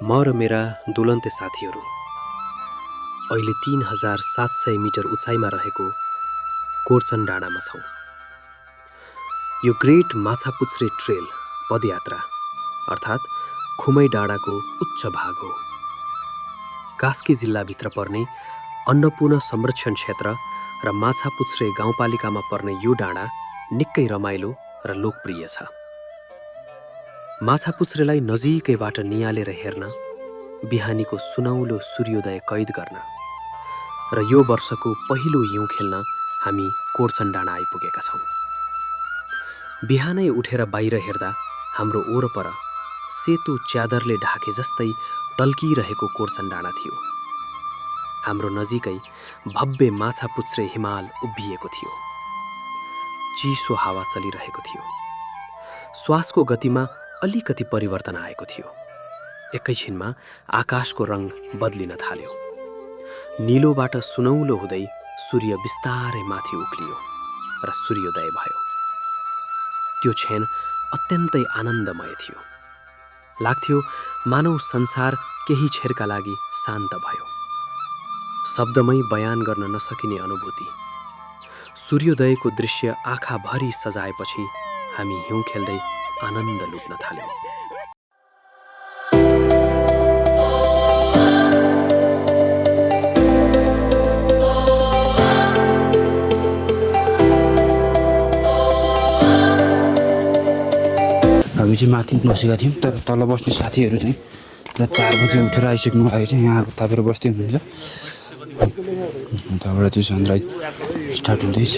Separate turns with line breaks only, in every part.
म र मेरा दुलन्ते साथीहरू अहिले 3700 मिटर उचाइमा रहेको कोर्चन डाँडामा छौँ। यो ग्रेट माछापुच्छ्रे ट्रेल पदयात्रा अर्थात् खुमै डाँडाको उच्च भाग हो। कास्की जिल्लाभित्र पर्ने अन्नपूर्ण संरक्षण क्षेत्र र माछापुच्छ्रे गाउँपालिकामा पर्ने यो डाँडा निकै रमाइलो र लोकप्रिय छ। माछापुच्छ्रेलाई नजिकैबाट नियालेर हेर्न, बिहानीको सुनौलो सूर्योदय कैद गर्न र यो वर्षको पहिलो हिउँ खेल्न हामी कोर्चन डाँडा आइपुगेका छौँ। बिहानै उठेर बाहिर हेर्दा हाम्रो ओरपर सेतो च्यादरले ढाके जस्तै टल्किरहेको कोर्चन डाँडा थियो। हाम्रो नजिकै भव्य माछापुच्छ्रे हिमाल उभिएको थियो। चिसो हावा चलिरहेको थियो। श्वासको गतिमा अलिकति परिवर्तन आएको थियो। एकैछिनमा आकाशको रङ बदलिन थाल्यो। नीलोबाट सुनौलो हुँदै सूर्य बिस्तारै माथि उक्लियो र सूर्योदय भयो। त्यो क्षण अत्यन्तै आनन्दमय थियो। लाग्थ्यो मानव संसार केही क्षणका लागि शान्त भयो। शब्दमै बयान गर्न नसकिने अनुभूति। सूर्योदयको दृश्य आँखाभरि सजाएपछि हामी हिउँ खेल्दै आनन्द लुट्न थाल्यौँ।
हामी चाहिँ माथि बसेका थियौँ, तर तल बस्ने साथीहरू चाहिँ र 4 बजे उठेर आइसक्नु भएको चाहिँ यहाँ तापेर बस्दै हुनुहुन्छ। उताबाट चाहिँ सनराइज स्टार्ट हुँदैछ।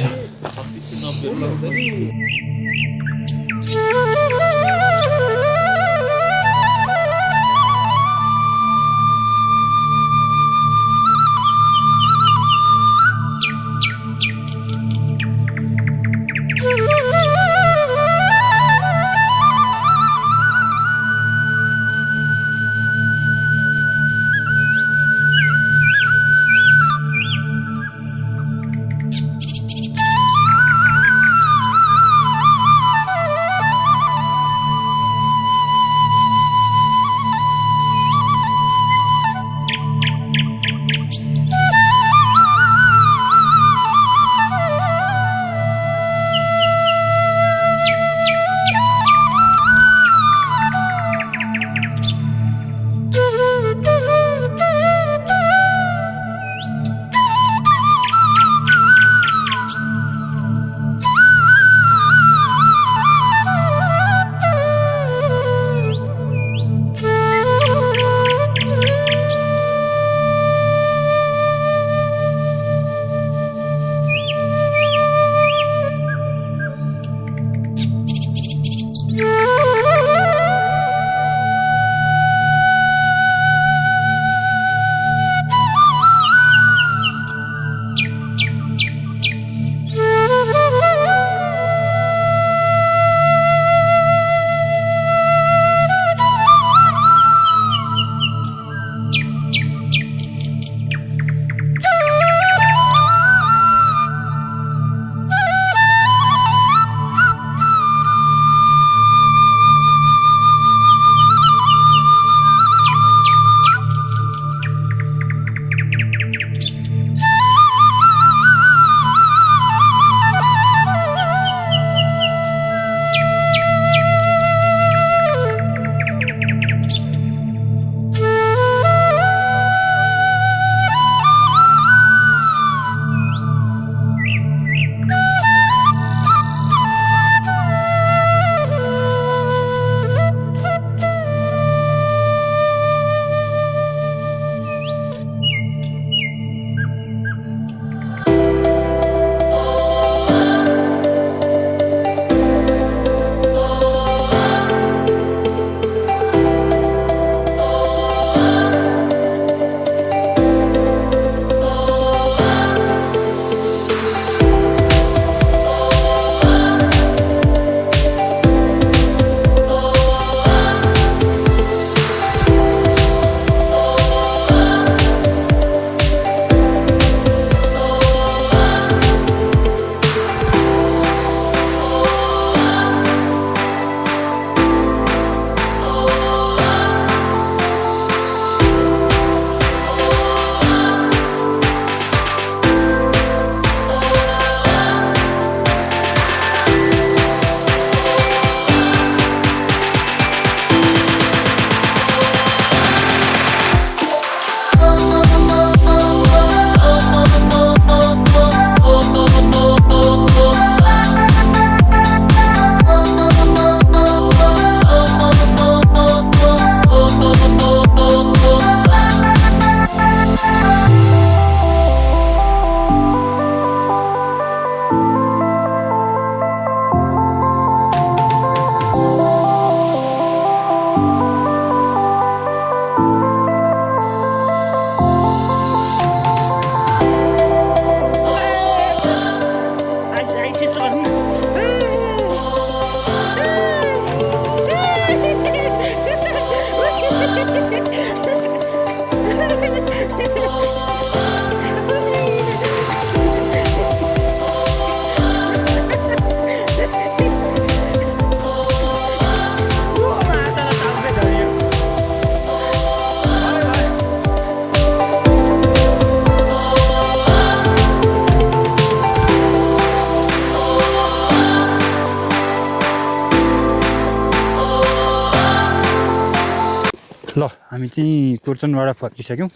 ल हामी चाहिँ कुर्चनबाट फर्किसक्यौँ।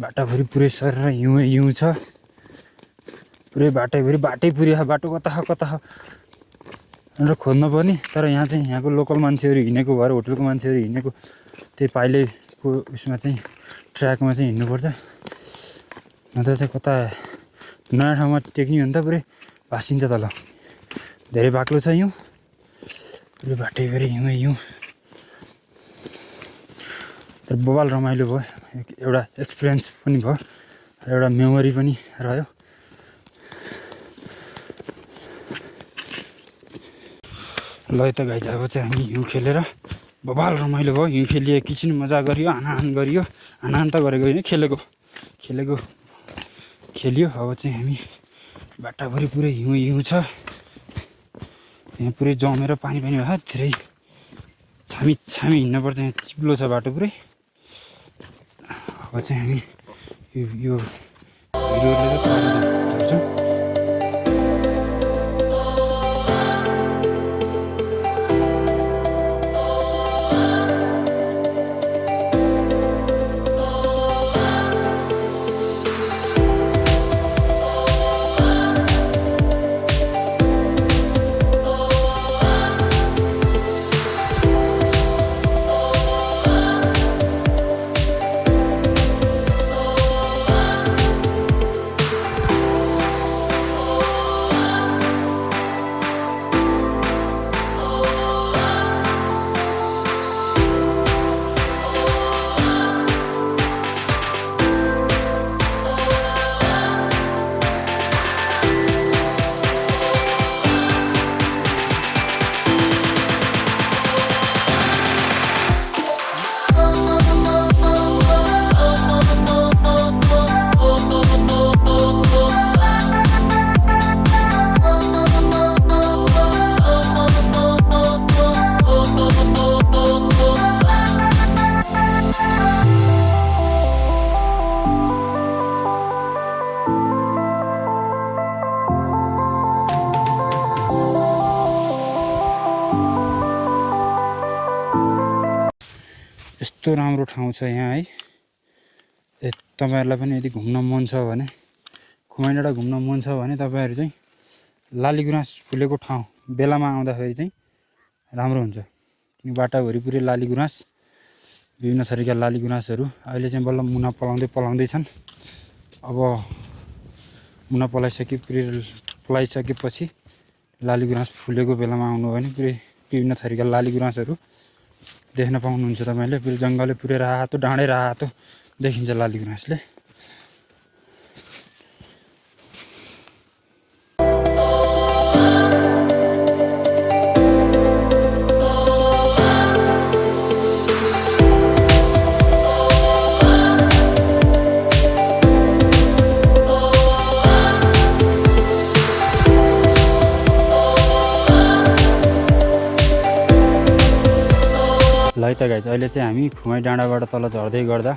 बाटाभरि पुरै सर हिउँ छ, पुरै बाटै पुरै बाटो कता र खोज्नु पर्ने। तर यहाँ चाहिँ यहाँको लोकल मान्छेहरू हिँडेको भएर होटलको मान्छेहरू हिँडेको त्यही पाइलेको उसमा चाहिँ ट्र्याकमा चाहिँ हिँड्नुपर्छ, नत्र चाहिँ कता नयाँ ठाउँमा टेक्ने हो भने त पुरै भासिन्छ तल। धेरै बाक्लो छ हिउँ, पुरै बाटैभरि हिउँ। तर बबाल रमाइलो भयो, एउटा एक्सपिरियन्स पनि भयो, एउटा मेमोरी पनि रह्यो। ल यता गाइज अब चाहिँ हामी हिउँ खेलेर बबाल रमाइलो भयो। हिउँ खेलियो, एकैछिन मजा गरियो, हानाहान गरियो, हानाहान त गरेको होइन, खेलियो। अब चाहिँ हामी बाटाभरि पुरै हिउँ छ, यहाँ पुरै जमेर पानी भयो, धेरै छामी हिँड्नुपर्छ, यहाँ चिप्लो छ बाटो पुरै। अब चाहिँ हामी यो हिरोले हेर्छौँ। यस्तो राम्रो ठाउँ छ यहाँ है। तपाईँहरूलाई पनि यदि घुम्न मन छ भने, खुमाई डाँडा घुम्न मन छ भने तपाईँहरू चाहिँ लालीगुराँस फुलेको ठाउँ बेलामा आउँदाखेरि चाहिँ राम्रो हुन्छ। किन बाटाभरि पुरै लालीगुराँस, विभिन्न थरीका लालीगुराँसहरू। अहिले चाहिँ बल्ल मुना पलाउँदैछन्। अब मुना पलाइसकेपछि लालीगुराँस फुलेको बेलामा आउनु भने पुरै विभिन्न थरीका लालीगुराँसहरू देख्न पाउनुहुन्छ तपाईँले। पुरै जङ्गलले पुरै रातो, डाँडै रातो देखिन्छ लालीगुराँसले। ल त गाइज अहिले चाहिँ हामी खुमाई डाँडाबाट तल झर्दै गर्दा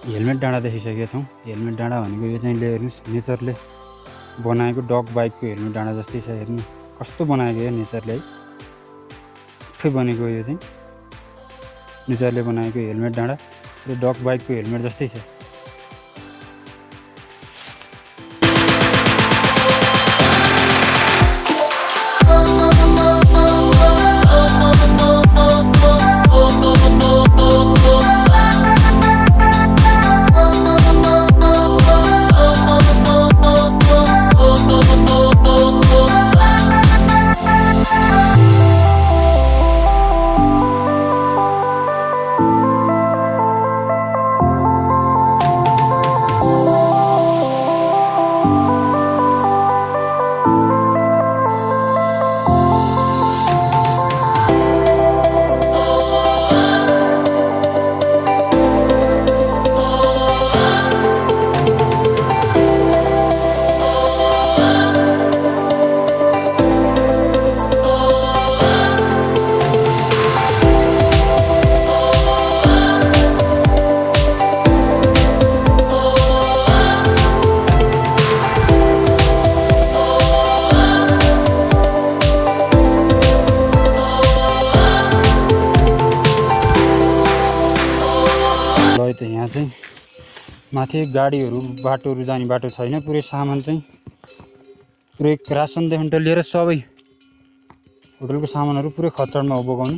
हेलमेट डाँडा देखिसकेका छौँ। हेलमेट डाँडा भनेको यो चाहिँ हेर्नुहोस्, नेचरले बनाएको डग बाइकको हेलमेट डाँडा जस्तै छ। हेर्नु कस्तो बनाएको यो नेचरले है, आफै बनेको यो चाहिँ नेचरले बनाएको हेलमेट डाँडा, यो डग बाइकको हेलमेट जस्तै छ। खै त यहाँ चाहिँ माथि गाडीहरू बाटोहरू जाने बाटो छैन पुरै सामान चाहिँ पुरै रासनदेखि त लिएर सबै होटलको सामानहरू पुरै खच्चडमा हो बोकाउनु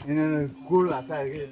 얘네는 골 아싸 이게